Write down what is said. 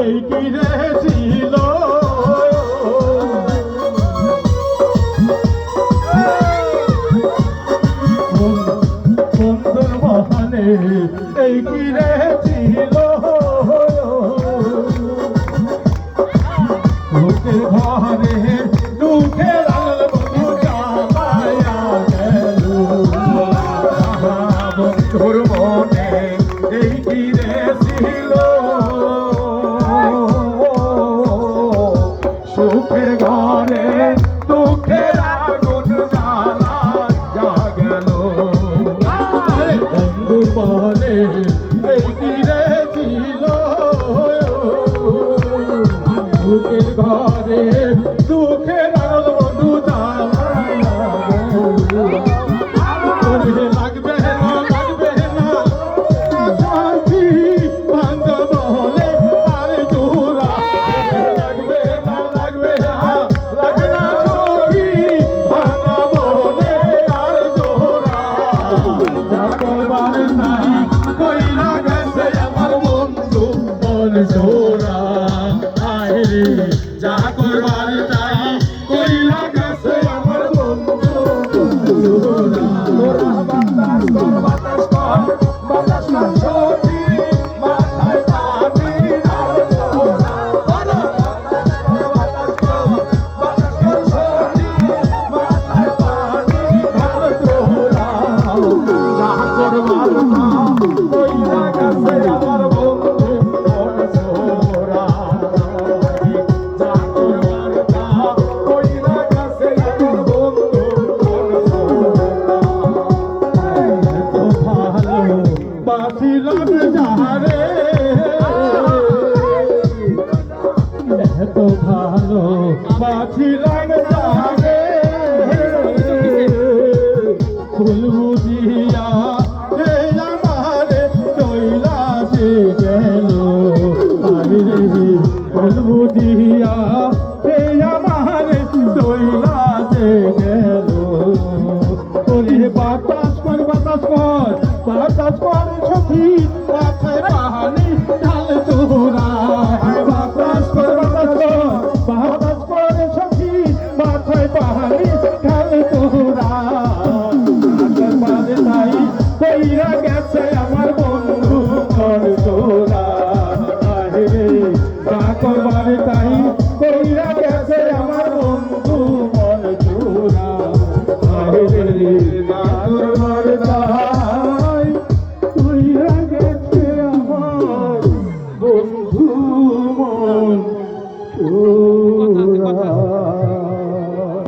এই কি রে ছিল বন্ধুর মহানে এই কি রে ছিল লোকের ঘরে দুঃখের বন্ধু জামায়া গেল বন্ধুর মনে এই কি রে ছিল সুখের ঘরে দুঃখের আগুন জ্বালা গেল বন্ধুর মনে এই কি রে ছিল সুখের ঘরে দুঃখের আগুন বন্ধু জ্বালা লাগবে না লাগবে না সাথী বান্ধব হলে আর জোড়া লাগবে না লাগবে না লাগবে না সখী বান্ধব হলে আর জোড়া যাবার নাই কইলা গেছে আমার বন্ধু মন জোড়া আয় রে যা করবার তাই কইলা গেছে আমার বন্ধু জোড়া বাতাস কর সখী মাথায় পানি আর জোড়া বাতাস কর সখী মাথায় পানি আর জোড়া যা করবার না কইলা গেছে আমার বন্ধু মন জোড়া যা করবার না কইলা গেছে আমার বন্ধু মন জোড়া বাঁচিলাম যাহারে এত ভালো বাঁচিলাম যাহারে ফুল বুঝিয়া হে আমারে চইলাতে গেল ফুল বুঝিয়া হে আমারে চইলাতে গেল বাতাস কর বাতাস কর বাতাস কর সখী মাথায় পানি ঢাল তোরা বাতাস কর বাতাস কর সখী মাথায় পানি ঢাল তোরা তাই কইরা গেছে আমার বন্ধু মন তোরা রে যা করবার তাই কইরা গেছে আমার বন্ধু মন তোরা রে যা করবার তাই কইরা গেছে আমার বন্ধু মন তোরা